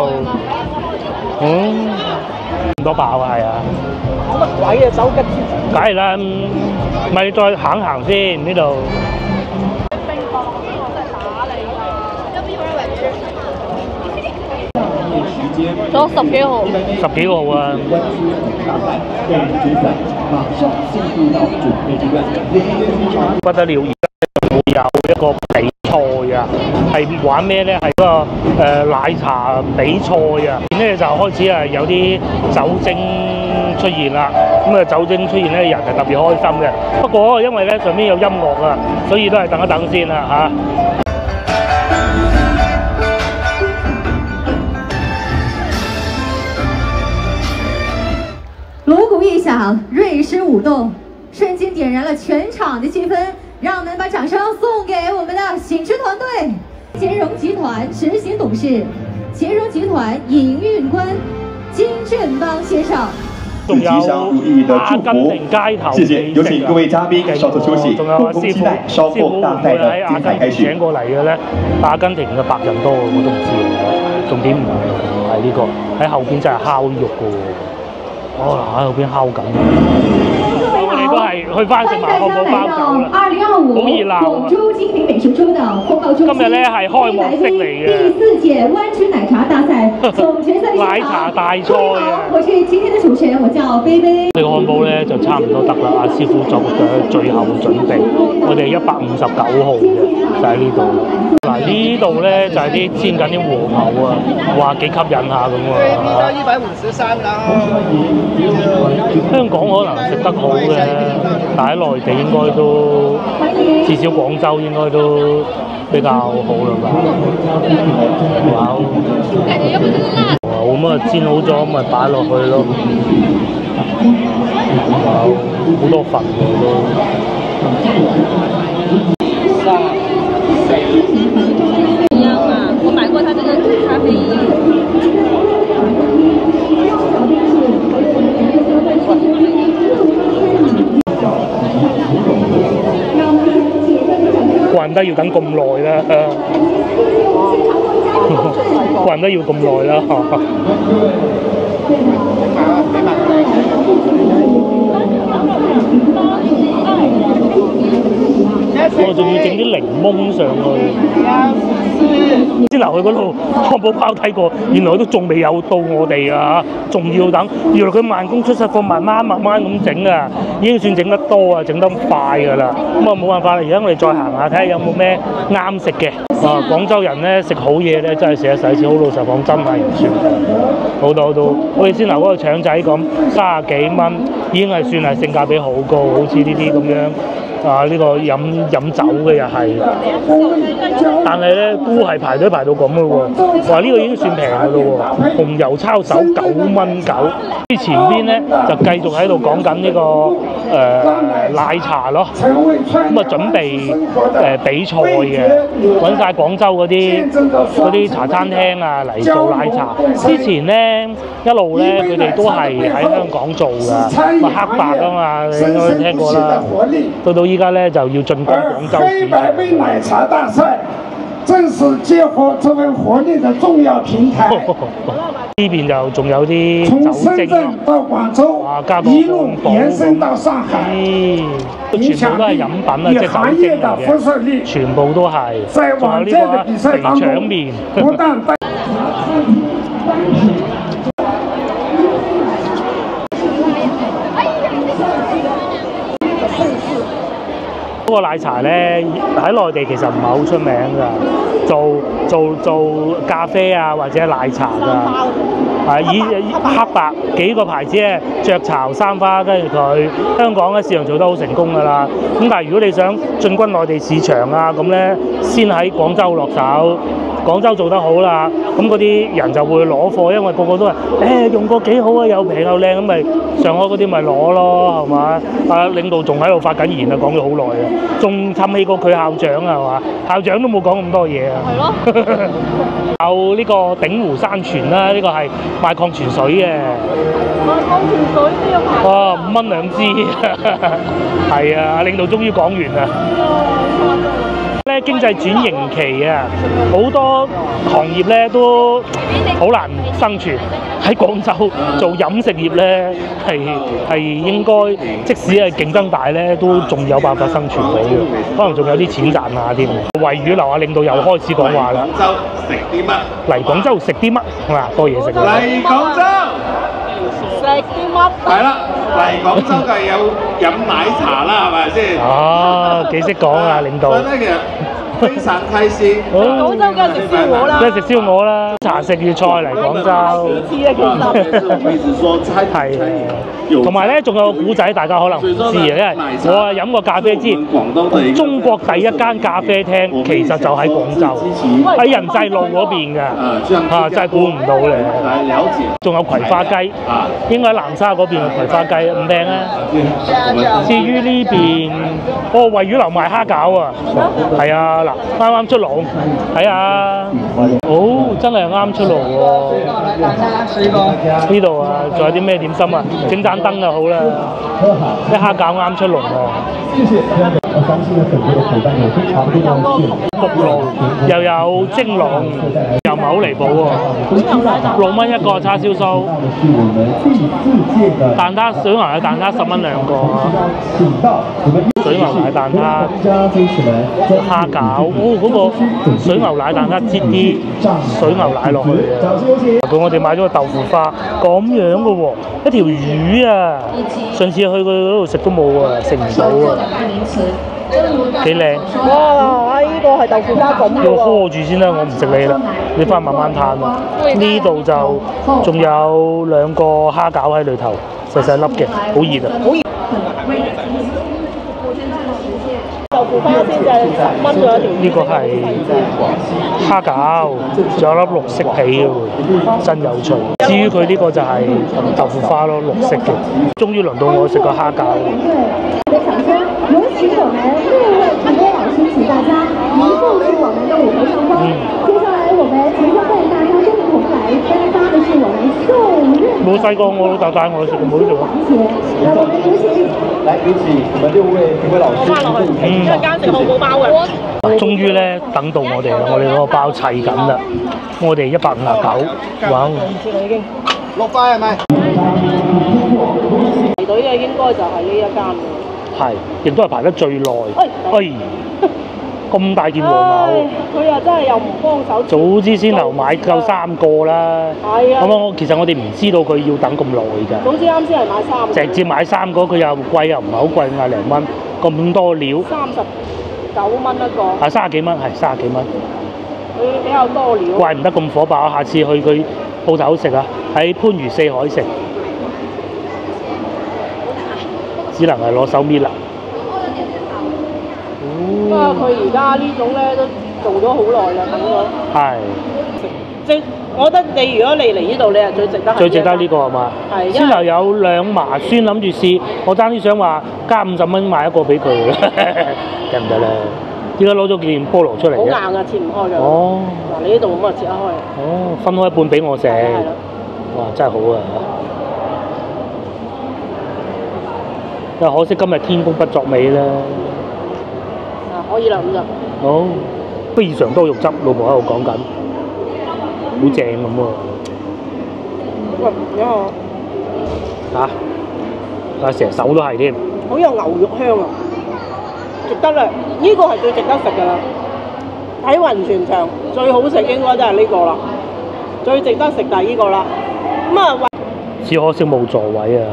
A: 咁多爆啊，係啊！
C: 乜鬼啊，手吉？
A: 梗係啦，咪再行行先呢度。
B: 仲有10幾號
A: ，10幾號啊！不得了，而家有一個比賽啊，係玩咩咧？係嗰個奶茶比賽啊！咧就開始係有啲酒精出現啦。咁啊酒精出現咧，人係特別開心嘅。不過因為咧上面有音樂啊，所以都係等一等先啦嚇。
D: 锣鼓一响，瑞狮舞动，瞬间点燃了全场的气氛。让我们把掌声送给我们的醒狮团队，乾隆集团执行董事、乾隆集团营运官金振邦先生。
A: 仲有阿根廷街頭
E: 謝謝，有請各位嘉賓稍作休息，
A: 仲有阿師傅，師傅會唔會喺阿根廷請過嚟嘅咧？阿根廷嘅白人多，我都唔知嘅。重點唔係呢個，喺後邊真係烤肉嘅喎。哦，喺後邊烤緊。我哋都係去翻食麻婆煲包酒啦，好熱鬧啊！今日咧係開幕式嚟嘅，
D: 第4屆灣區奶茶大賽總決賽
A: 奶茶大賽啊！
D: 我是今天的主持人，我叫菲菲。
A: 呢個漢堡咧就差唔多得啦，阿師傅做嘅最後準備，我哋159號嘅就喺呢度。嗱呢度咧就係啲煎緊啲和牛啊，哇幾吸引下咁喎。
F: 153啦。
A: 香港可能食得好嘅，但喺內地應該都至少廣州應該都比較好啦吧。哇！咁啊煎好咗咁咪擺落去咯。哇！好多粉喎都。
B: 一樣啊，我買過它這個咖啡因。怪唔得要等咁耐啦，怪唔得要咁耐啦。我仲要整啲檸檬上去。先留去嗰度漢堡包睇過，原來都仲未有到我哋啊，仲要等。原來佢慢工出細貨，慢慢咁整啊，已經算整得多啊，整得快㗎啦。咁啊冇辦法啦，而家我哋再行下睇下有冇咩啱食嘅。啊，廣州人咧食好嘢咧，真係捨得使錢。好老實講，真係唔算好多都。好似先頭嗰個腸仔咁，30幾蚊已經係算係性價比好高，好似呢啲咁樣。啊呢個飲酒嘅又係，但係咧都係排隊排到咁嘅喎。話呢個已經算平嘅咯喎，紅油抄手9蚊9。之前邊咧就繼續喺度講緊呢個奶茶咯，咁啊準備比賽嘅，揾晒廣州嗰啲茶餐廳啊嚟做奶茶。之前咧一路咧佢哋都係喺香港做㗎，黑白啊嘛，你應該聽過啦。到依家咧就要進軍廣州市場。
G: 100杯奶茶大賽正是結合這份活力的重要平台。
B: 呢邊就仲有啲酒精
G: 到廣州，一路延伸到上海，
B: 全部都係飲品啊，即係酒精嚟嘅，全部都係。仲有呢個肥腸麵。嗰個奶茶咧喺內地其實唔係好出名㗎，做咖啡啊或者奶茶㗎，以黑白幾個牌子咧，雀巢、三花，跟住佢香港嘅市場做得好成功㗎啦。咁但係如果你想進軍內地市場啊，咁咧先喺廣州落手。廣州做得好啦，咁嗰啲人就會攞貨，因為個個都係用過幾好啊，又平又靚，咁咪上海嗰啲咪攞咯，係嘛？領導仲喺度發緊言啊，講咗好耐啊，仲氹起過佢校長啊，係嘛？校長都冇講咁多嘢啊。係咯。有呢個鼎湖山泉啦，呢個係賣礦泉水嘅。賣礦泉水都要排。哇，5蚊2支。係啊，領導終於講完啦。咧經濟轉型期啊，好多行業咧都好難生存。喺廣州做飲食業咧，係應該即使係競爭大咧，都仲有辦法生存到嘅，可能仲有啲錢賺下添。維語樓下領導又開始講話啦。嚟廣州食啲乜？哇，多嘢食。
F: 嚟廣州
C: 食啲乜？
F: 係啦，嚟廣州梗係有飲奶茶啦，係咪先？
B: 哦，幾識講啊，領導。
F: 非常開心。
C: 廣州梗係食燒鵝啦，
B: 梗係食燒鵝啦，茶食粵菜嚟廣州。係。同埋咧，仲有個古仔，大家可能唔知啊，因為我係飲過咖啡知，中國第一間咖啡廳其實就喺廣州，喺人濟路嗰邊㗎，真係估唔到咧。仲有葵花雞，應該喺南沙嗰邊嘅葵花雞，唔靚啊。至於呢邊，維語樓賣蝦餃啊，係啊，嗱，啱啱出爐，睇下，真係啱出爐喎。呢度啊，仲有啲咩點心啊？整盞燈就好啦，啲蝦餃啱出爐啊！焗爐又有蒸籠，又唔係好離譜喎，6蚊一個叉燒酥，蛋撻水牛奶蛋撻10蚊2個啊！水牛奶蛋撻、蝦餃，嗰個水牛奶蛋撻擠啲水牛奶落去嘅。我哋買咗個豆腐花，咁樣嘅喎，一條魚啊！上次去佢嗰度食都冇啊，食唔到啊！幾靚！
C: 哇！呢個係豆腐花咁嘅喎。
B: 要呵住先啦，我唔食你啦，你翻去慢慢嘆啦。呢度就仲有2個蝦餃喺裏頭，細細粒嘅，好熱啊！好熱。
C: 豆腐花先就係10蚊咗一條。呢個係
B: 蝦餃，仲有粒綠色皮嘅喎，真有趣。至於佢呢個就係豆腐花咯，綠色嘅。終於輪到我食個蝦餃。
D: 有請我們6位评委老師，請大家移步至我們的舞台上方。接下來，我們即將為大家共同來頒發的是我們受任。
B: 冇細個我老豆帶我去食，冇呢度。
D: 那我們有請。
E: 來有請我們6位評委老師。
C: 一陣間食漢堡包嘅。
B: 終於咧等到我哋啦，我哋嗰個包砌緊啦，我哋159，哇！
C: 已經
F: 6塊係咪？
C: 排隊嘅應該就係呢一間。
B: 係，亦都係排得最耐。咁大件和牛，
C: 佢又真係又唔幫手。
B: 早知先頭買夠3個啦。
C: 係啊。
B: 咁其實我哋唔知道佢要等咁耐㗎。
C: 早知啱先係買3個。
B: 直接買3個，佢又貴又唔係好貴，50零蚊，咁多料。
C: 39蚊一個。
B: 30幾蚊，係30幾蚊。
C: 佢比較多料。
B: 怪唔得咁火爆，下次去佢鋪頭食啊，喺番禺4海食。只能係攞手搣啦。
C: 不過佢而家呢種咧都做咗好耐啦，咁咯。
A: 係。
C: 即我覺得你如果你嚟呢度，你係最值得。
A: 最值得呢個係嘛？
C: 係。
A: 先頭有兩麻酸諗住試，我爭啲想話加50蚊買一個俾佢，得唔得咧？點解攞咗件菠蘿出嚟嘅？
C: 好硬啊，切唔開㗎。
A: 哦。
C: 嗱，你呢度咁啊，切得開。
A: 哦，分開一半俾我食。
C: 係啦。
A: 哇，真係好啊！但係可惜今日天公不作美啦。
C: 啊，可以啦，咁就。
A: 好，非常多肉汁，老婆喺度講緊，好正咁喎。
C: 喂，有
A: 嚇，成手都係添。
C: 好有牛肉香啊！值得啦，呢個係最值得食㗎啦。喺雲泉場最好食應該都係呢個啦，最值得食就係呢個啦。咁啊，
A: 只可惜冇座位啊！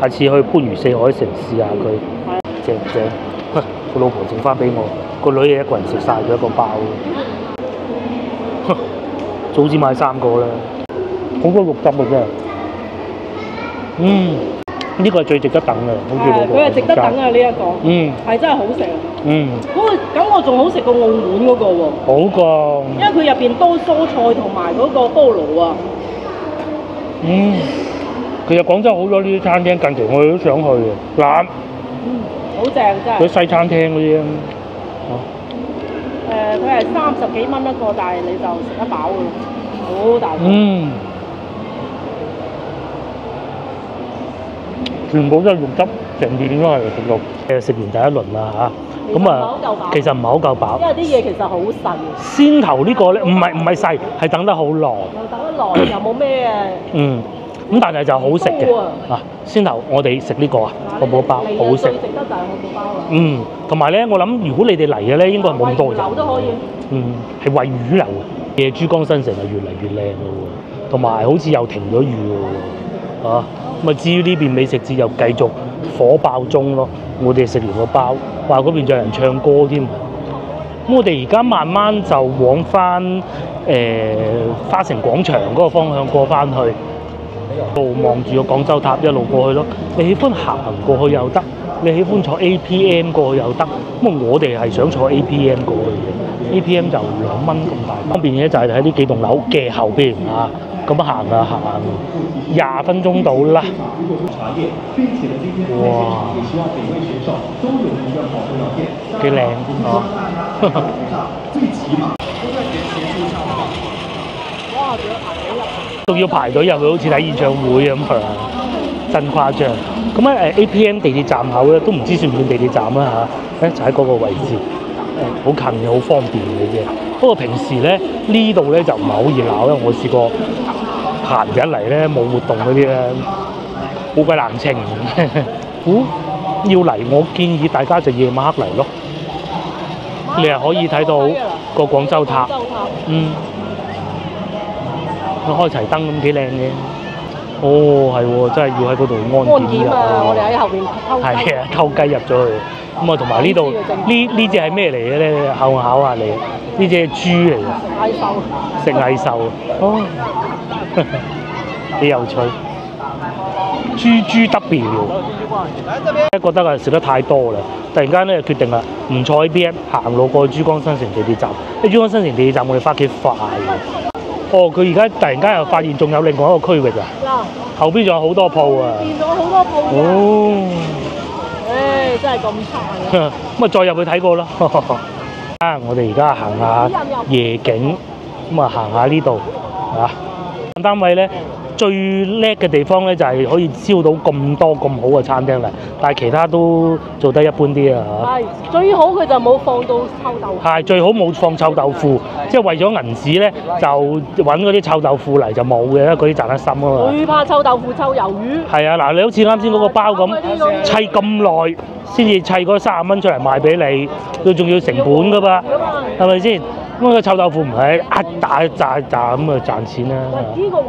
A: 下次去番禺四海城試下佢，正唔正？個老婆整翻俾我，個女嘢一個人食晒佢一個包。早知買3個啦，好多肉汁啊真係。呢個係最值得等嘅，好似老婆。
C: 佢係值得等啊呢一個。係真係好食。嗰個感覺仲好食過澳門嗰個喎。
A: 好過。
C: 因為佢入邊多蔬菜同埋嗰個菠蘿啊。
A: 其實廣州好多呢啲餐廳，近期我哋都想去嘅。嗱，
C: 好正真係。
A: 嗰啲西餐廳嗰啲啊。
C: 佢係30幾蚊一個，但係你就食得飽㗎，好大個。
A: 全部都係肉汁，成片都係食到。食完第一輪啦嚇，咁啊，其實唔係好夠飽。
C: 因為啲嘢其實好細。
A: 先頭呢個咧，唔係細，係等得好耐。
C: 又等得耐，又冇咩
A: 咁但係就好食嘅。先頭我哋食呢個啊，漢堡包好食。
C: 最值得就係漢堡包啦。
A: 同埋咧，我諗如果你哋嚟嘅咧，應該係冇咁多人。
C: 流都可以。
A: 係餵魚流嘅珠江新城係越嚟越靚咯喎，同埋好似又停咗雨喎，咁啊至於呢邊美食節又繼續火爆中咯，我哋食完個包，話嗰邊仲有人唱歌添。咁我哋而家慢慢就往翻花城廣場嗰個方向過翻去，望住個廣州塔一路過去咯。你喜歡行過去又得，你喜歡坐 APM 過去又得。咁我哋係想坐 APM 過去嘅 ，APM 就2蚊咁大，方便嘅就係喺呢幾棟樓嘅後邊啊。咁行20分鐘到啦。哇！幾靚啊！仲要排隊入去，好似睇演唱會咁啊！真誇張。咁喺APM 地鐵站口咧，都唔知算唔算地鐵站啦嚇。就喺嗰個位置，好近嘅，好方便嘅啫。不過平時咧呢度咧就唔係好熱鬧，因為我試過閒日嚟咧冇活動嗰啲咧，好鬼冷清。要嚟我建議大家就夜晚黑嚟咯，你係可以睇到個廣州塔。佢開齊燈咁幾靚嘅。係喎，真係要喺嗰度安檢啊！
C: 我哋喺後邊偷雞。
A: 係啊，偷雞入咗去。咁啊，同埋呢度呢隻係咩嚟嘅咧？考下你，呢隻係豬嚟嘅。食蟻獸。幾有趣。豬 W。覺得食得太多啦，突然間咧決定啦，唔坐 APM，行路過去珠江新城地鐵站。珠江新城地鐵站我哋翻屋企快嘅。佢而家突然間又發現仲有另外一個區域啊！後邊仲有好多鋪啊！
C: 變咗好多鋪真係咁差嘅。
A: 咁啊，再入去睇過啦。我哋而家行下夜景，咁啊行下呢度啊。單位咧最叻嘅地方咧就係可以招到咁多咁好嘅餐廳嚟，但係其他都做得一般啲啊。
C: 係最好佢就冇放到臭豆腐。
A: 係最好冇放臭豆腐，即係為咗銀紙咧就揾嗰啲臭豆腐嚟就冇嘅，嗰啲賺得深啊嘛。
C: 最怕臭豆腐、臭魷魚。
A: 係啊，嗱你好似啱先嗰個包咁，砌咁耐先至砌嗰30蚊出嚟賣俾你，佢仲要成本㗎嘛，係咪先？咁個臭豆腐唔係一打一炸一炸咁啊賺錢啦！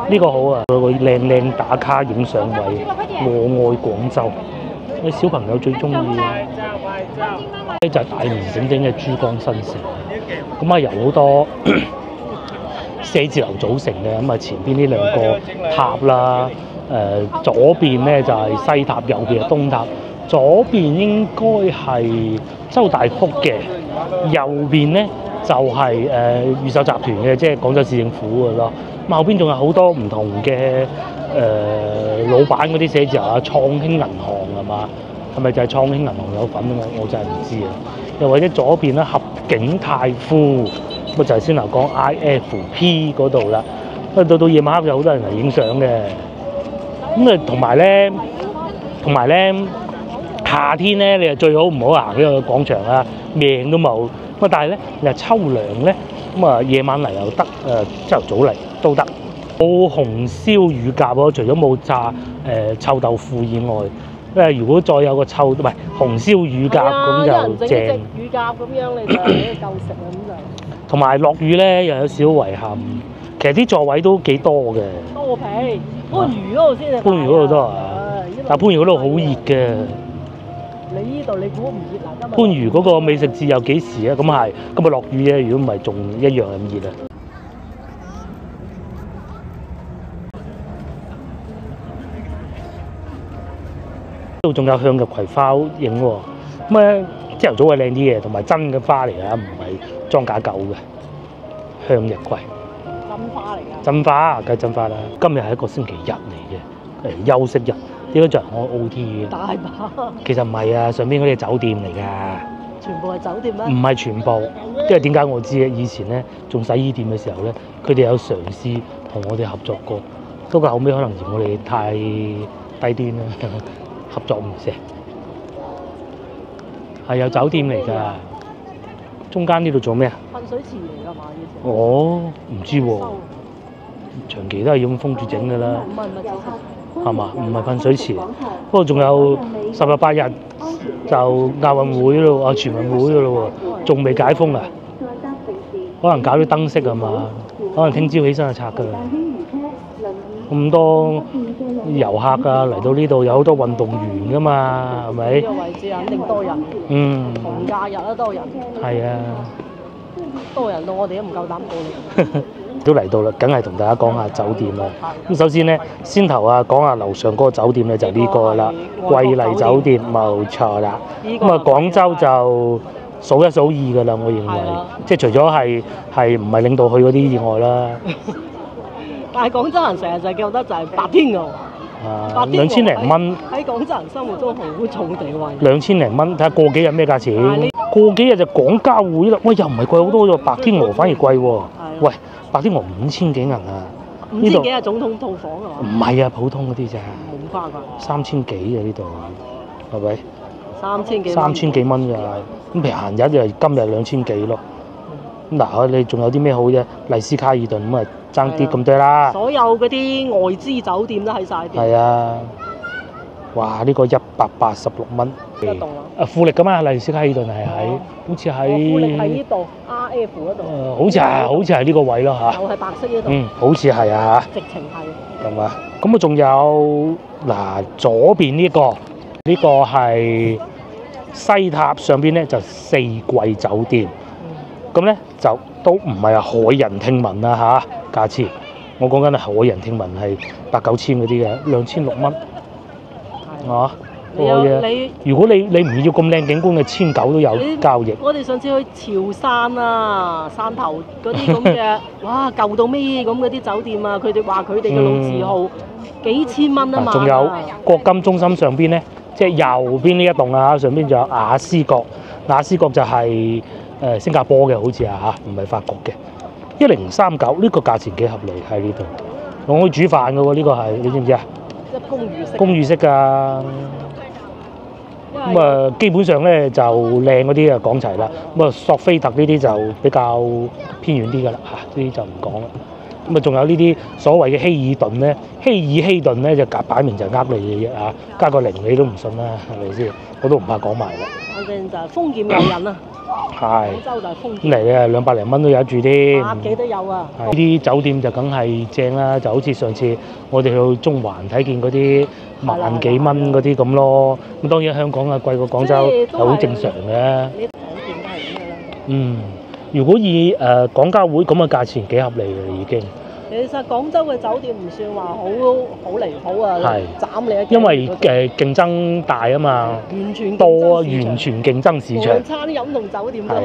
A: 呢個好啊，個靚打卡影相位，我愛廣州，啲小朋友最中意嘅咧就係大名鼎鼎嘅珠江新城。咁啊由好多寫字樓組成嘅，咁啊前邊呢兩個塔啦，左邊咧就係西塔，右邊係東塔。
B: 左邊應該係周大福嘅，右邊咧就係越秀集團嘅，即係廣州市政府嘅咯。咁後邊仲有好多唔同嘅老闆嗰啲寫字樓啊，創興銀行係嘛？係咪就係創興銀行有份啊？我真係唔知啊。又或者左邊咧合景泰富，咁就係先頭講 IFP 嗰度啦。到夜晚黑有好多人嚟影相嘅。咁啊，同埋咧，夏天咧，你就最好唔好行呢個廣場啦，命都冇。咁但係咧，你話秋涼咧，咁啊夜晚嚟又得，朝頭早嚟都得。冇紅燒乳鴿喎，除咗冇炸臭豆腐以外，因為如果再有個唔係紅燒乳鴿咁就正。
C: 乳鴿咁樣你就夠食啦咁就。
B: 同埋落雨咧又有少少遺憾，其實啲座位都幾多嘅。
C: 多皮，番禺嗰度先係。
B: 番禺嗰度多啊，但番禺嗰度好熱嘅。
C: 你呢度你估唔熱啊？
B: 番禺嗰個美食節又幾時啊？咁係，今日落雨啫，如果唔係仲一樣咁熱啊！度仲有向日葵花影喎，咁咧朝頭早係靚啲嘅，同埋真嘅花嚟㗎，唔係裝假狗嘅向日葵。
C: 真花嚟㗎。
B: 真花，梗係真花啦！今日係一個星期日嚟嘅，休息日，應該就係我 OT 嘅。
C: 大把。
B: 其實唔係啊，上邊嗰啲係酒店嚟㗎。
C: 全部係酒店咩？
B: 唔係全部，因為點解我知嘅？以前咧做洗衣店嘅時候咧，佢哋有嘗試同我哋合作過，不過後尾可能嫌我哋太低端啦。合作唔成，係有酒店嚟㗎。中間呢度做咩啊？
C: 噴水池嚟㗎嘛？以前。
B: 哦，唔知喎，長期都係咁封住整㗎啦。
C: 唔係
B: 係嘛？唔係噴水池，不過仲有10日8日就亞運會咯，啊全運會㗎咯喎，仲未解封啊？可能搞啲燈飾係嘛？可能聽朝起身就拆㗎啦。咁多遊客啊嚟到呢度，有好多運動員㗎嘛，係咪？
C: 呢個位置肯定多人。
B: 嗯。
C: 逢假日都多人。
B: 係啊。
C: 多人到我哋都唔夠膽過嚟。
B: 都嚟到啦，梗係同大家講下酒店啦。咁首先咧，先頭啊講下樓上嗰個酒店咧就呢個啦，瑰麗酒店冇錯啦。咁啊廣州就數一數二㗎啦，我認為，即係除咗係唔係領導去嗰啲以外啦。
C: 但係廣州人成日就覺得就係白天鵝。
B: 2000零蚊
C: 喺廣州人生活中好重地位。
B: 2000零蚊，睇下過幾日咩價錢？過幾日就廣交會啦。喂，又唔係貴好多喎，白天鵝反而貴喎。喂，白天鵝5000幾銀啊！
C: 5000幾係總統套房啊？
B: 唔係啊，普通嗰啲咋。
C: 冇誇㗎。
B: 3000幾啊呢度，係咪
C: ？3000幾。
B: 3000幾蚊㗎，咁平閒日就今日2000幾咯。嗱，你仲有啲咩好啫？麗思卡爾頓咁啊，爭啲咁多啦。
C: 所有嗰啲外資酒店都喺晒邊。
B: 係啊，哇！呢個186蚊。
C: 一棟啊。
B: 富力㗎嘛，麗思卡爾頓係喺，好似喺。
C: 富力喺呢度 ，RF 嗰度。
B: 好似係呢個位咯嚇。
C: 又係白色呢度。
B: 嗯，好似係啊嚇。
C: 直情係。
B: 係嘛？咁啊，仲有嗱左邊呢個係西塔，上邊咧就四季酒店。咁咧就都唔係啊，駭人聽聞啊嚇，價錢我講緊係駭人聽聞係8、9千嗰啲嘅，2600蚊，啊！如果你唔要咁靚景觀嘅，1900都有交易。
C: 我哋上次去潮汕啊，汕頭嗰啲咁嘅，哇舊到咩咁嗰啲酒店啊，佢哋話佢哋嘅老字號幾千蚊啊嘛。
B: 仲有國金中心上邊咧，即係右邊呢一棟啊，上邊仲有雅思閣，雅思閣就係。新加坡嘅好似啊嚇，唔係法國嘅，1039呢個價錢幾合理喺呢度。我可以煮飯嘅喎，呢個係你知唔知啊？
C: 即係公寓式。
B: 公寓式㗎。咁啊，基本上咧就靚嗰啲啊講齊啦。咁啊，索菲特呢啲就比較偏遠啲㗎啦嚇，呢啲就唔講啦。咁啊，仲有呢啲所謂嘅希爾頓咧，希頓咧就擺明就呃你嘅啫嚇，加個0你都唔信啦，係咪先？我都唔怕講埋啦。
C: 反正就係豐儉由人啊！
B: 係，
C: 廣州就係豐儉
B: 嚟嘅200零蚊都有得住添。
C: 100幾都有啊！
B: 呢啲酒店就梗係正啦，就好似上次我哋去中環睇見嗰啲萬幾蚊嗰啲咁咯。咁當然香港啊貴過廣州係好正常嘅。
C: 你酒店都係咁嘅啦。
B: 如果以廣交會咁嘅價錢幾合理嘅已經。
C: 其實廣州嘅酒店唔算話好離譜啊，
A: 係
C: 斬你一
A: 因為競爭大啊嘛，
C: 完全
A: 多啊，
C: 競爭市場
A: 完全競爭市場
C: 無論，餐飲同酒店都係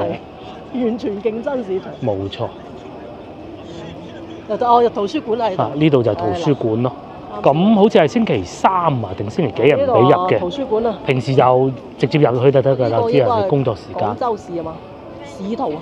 C: 完全競爭市場。
A: 冇錯。
C: 入圖書館係
A: 呢度就係圖書館咯。咁好似係星期3啊定星期幾日唔俾入嘅。
C: 圖書館啊，
A: 平時就直接入去就得㗎啦，啲人嘅工作時間。
C: 廣州市啊嘛，市圖啊，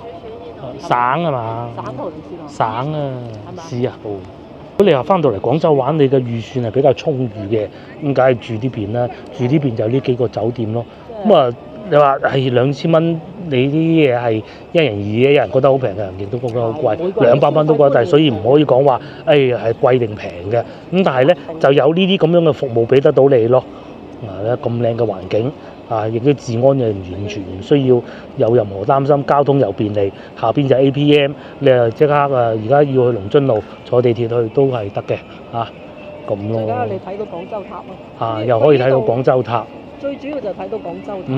A: 省啊嘛，
C: 省圖定市圖？
A: 省啊，
C: 係嘛
A: 市啊。好。如果你話翻到嚟廣州玩，你嘅預算係比較充裕嘅，咁梗係住呢邊啦。住呢邊就呢幾個酒店咯。咁啊，你話係2000蚊，你啲嘢係因人而異嘅，有人覺得好平嘅，人亦都覺得好貴，200蚊都覺得，所以唔可以講話誒係貴定平嘅。咁但係咧就有呢啲咁樣嘅服務俾得到你咯。咧咁靚嘅環境啊，亦都治安又完全唔需要有任何擔心，交通又便利，下邊就 APM， 你又即刻而家要去龍津路坐地鐵去都係得嘅啊，咁咯。
C: 而家你睇到廣州塔咯。
A: 又可以睇到廣州塔。
C: 最主要就睇到廣州塔。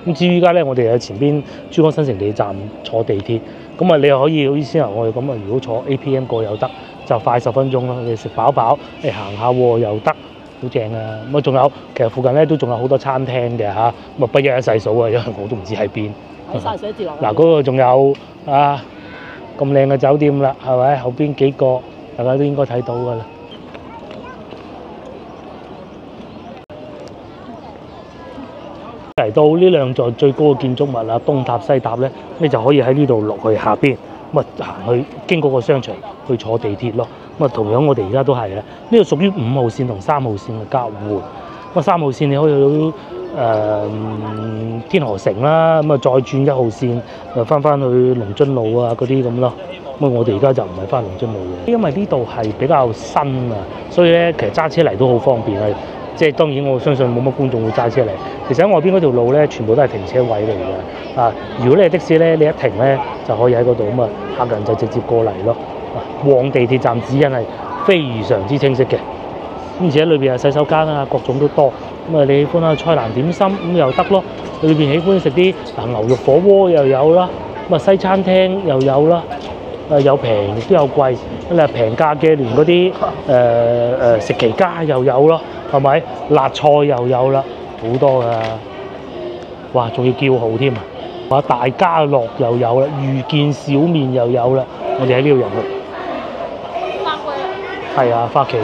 A: 咁至於依家咧，我哋喺前邊珠江新城地站坐地鐵，咁啊你又可以好似先頭我哋咁啊，如果坐 APM 過又得，就快10分鐘咯。你食飽飽，你行下喎又得。好正啊！咁啊，仲有其實附近咧都仲有好多餐廳嘅嚇，咁啊不一一細數啊，因為我都唔知喺邊。
C: 喺晒寫字樓。
A: 嗱，嗰個仲有啊咁靚嘅酒店啦，係咪？後邊幾個大家都應該睇到㗎啦。嚟到呢兩座最高嘅建築物啊，東塔西塔咧，你就可以喺呢度落去下邊，咁啊行去經過個商場去坐地鐵咯。咁啊，同樣我哋而家都係嘅，呢個屬於5號線同3號線嘅交換。咁啊3號線你可以去到天河城啦，咁啊再轉1號線，翻去龍津路啊嗰啲咁咯。咁啊我哋而家就唔係翻龍津路嘅，因為呢度係比較新啊，所以咧其實揸車嚟都好方便啊。即係當然我相信冇乜觀眾會揸車嚟。其實喺外邊嗰條路咧，全部都係停車位嚟嘅。啊，如果你係的士咧，你一停咧就可以喺嗰度咁啊，客人就直接過嚟咯。旺地鐵站指引係非常之清晰嘅，而且裏邊有洗手間啊，各種都多。咁啊，你喜歡啊菜蘭點心咁又得咯。裏邊喜歡食啲牛肉火鍋又有啦，咁啊西餐廳又有啦。有平亦都有貴，咁啊平價嘅連嗰啲食期家又有咯，係咪？辣菜又有啦，好多噶。哇，仲要叫號添啊！話大家樂又有啦，遇見小麵又有啦，我哋喺呢度入去。係啊，花旗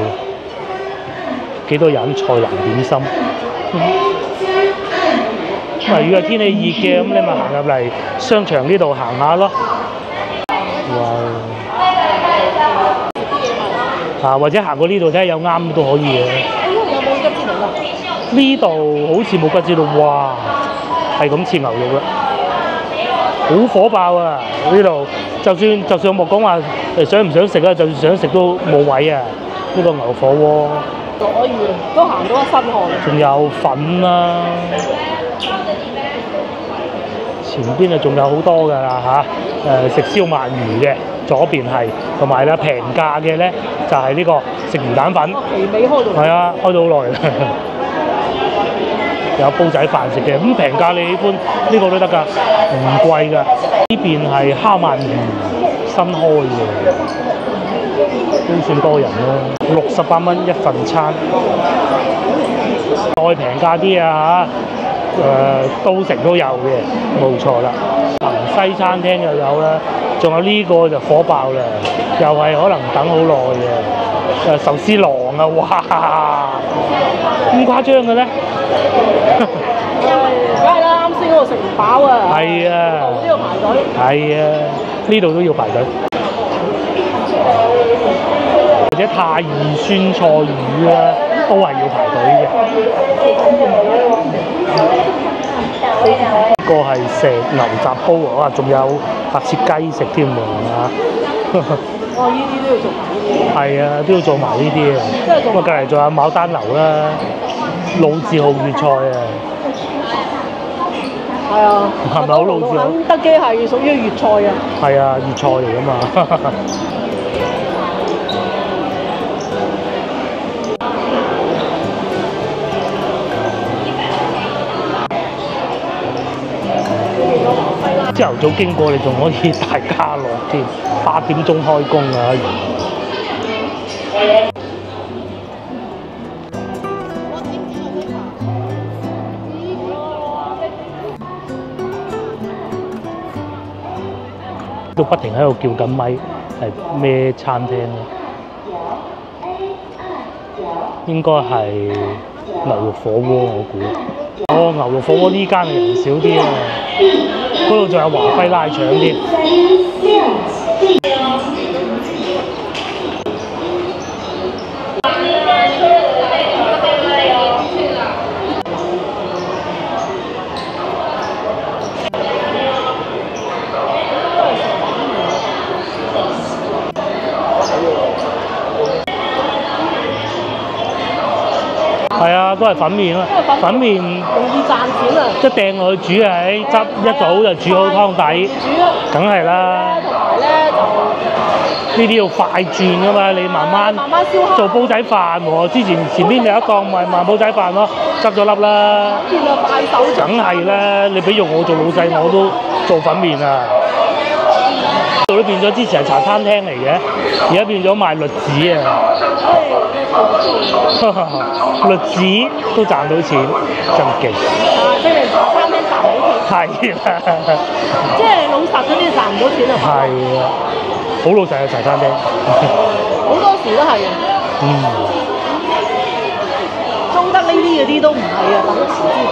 A: 幾多人？菜蘭點心。咁如果天氣熱嘅，咁你咪行入嚟商場呢度行下咯。或者行過呢度睇下有啱都可以嘅。
C: 有冇吉之島啊？
A: 呢度好似冇吉之島，哇！係咁切牛肉啦，好火爆啊！呢度就算莫講話想唔想食啊，就算想食都冇位啊！呢個牛火鍋。
C: 可以，都行到一身汗。
A: 仲有粉啦，前邊仲有好多㗎啦嚇，食燒鰻魚嘅。左邊係，同埋咧平價嘅咧就係呢個食魚蛋粉，
C: 期尾開到，
A: 係啊，開到好耐啦。有煲仔飯食嘅，咁平價你喜歡呢個都得㗎，唔貴㗎。呢邊係蝦鰻魚新開嘅，都算多人咯，68蚊一份餐。再平價啲啊嚇，都城都有嘅，冇錯啦。西餐廳又有啦。仲有呢個就火爆啦，又係可能等好耐嘅，壽司郎啊，哇，咁誇張嘅咧？
C: 梗係啦，啱先嗰個食唔飽啊。
A: 係啊，
C: 呢度排隊。係
A: 啊，呢度都要排隊。或者太二酸菜魚啦，都係要排隊嘅。呢個係石牛雜煲啊！哇，仲有白切雞食添喎嚇！
C: 呢啲都要做埋呢啲。
A: 係啊，都要做埋呢啲啊。咁啊，隔離仲有牡丹樓啦，老字號粵菜啊。
C: 係啊。
A: 係咪好老字號？
C: 肯德基係屬於粵菜啊。
A: 係啊，粵菜嚟㗎嘛。朝頭早經過，你仲可以大家樂添，8點鐘開工啊！
B: 都不停喺度叫緊咪，係咩餐廳咧？應該係牛肉火鍋我估。哦，牛肉火鍋呢間嘅人少啲啊，嗰度仲有華輝拉腸添。係啊，都係粉麵啦，粉麵
C: 容易賺錢啊！
B: 一掟落去煮係汁一早就煮好湯底，梗係啦。
C: 同埋咧就
B: 呢啲要快轉噶嘛，你慢慢
C: 燒烤
B: 做煲仔飯喎。之前前邊有一檔咪賣煲仔飯咯，執咗粒啦。
C: 變咗快手。
B: 梗係啦，你俾用我做老細，我都做粉麵啊。度都變咗之前係茶餐廳嚟嘅，而家變咗賣栗子啊！栗子都賺到錢，真勁！
C: 證明茶餐廳賺到錢。
B: 係啦，
C: 即係老實嗰啲賺唔到錢啊！
B: 係啊，好老實嘅茶餐廳，
C: 好多時都係嘅。中得呢啲嗰啲都唔係啊，等時先至。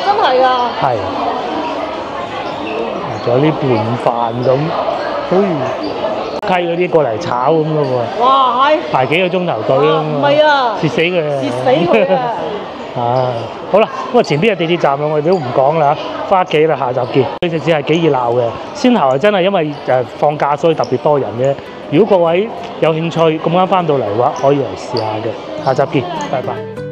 C: 真係㗎。
B: 係。仲有啲拌飯咁，好似雞嗰啲過嚟炒咁咯喎。
C: 哇，係
B: 排幾個鐘頭隊啊嘛。
C: 唔係啊，
B: 蝕死佢啊！
C: 蝕死佢啊！
B: 啊，好啦，咁啊前邊嘅地鐵站啦，我哋都唔講啦，翻屋企啦，下集見。呢隻只係幾熱鬧嘅，先頭係真係因為放假所以特別多人嘅。如果各位有興趣咁啱翻到嚟嘅話，可以嚟試下嘅。下集見，拜拜。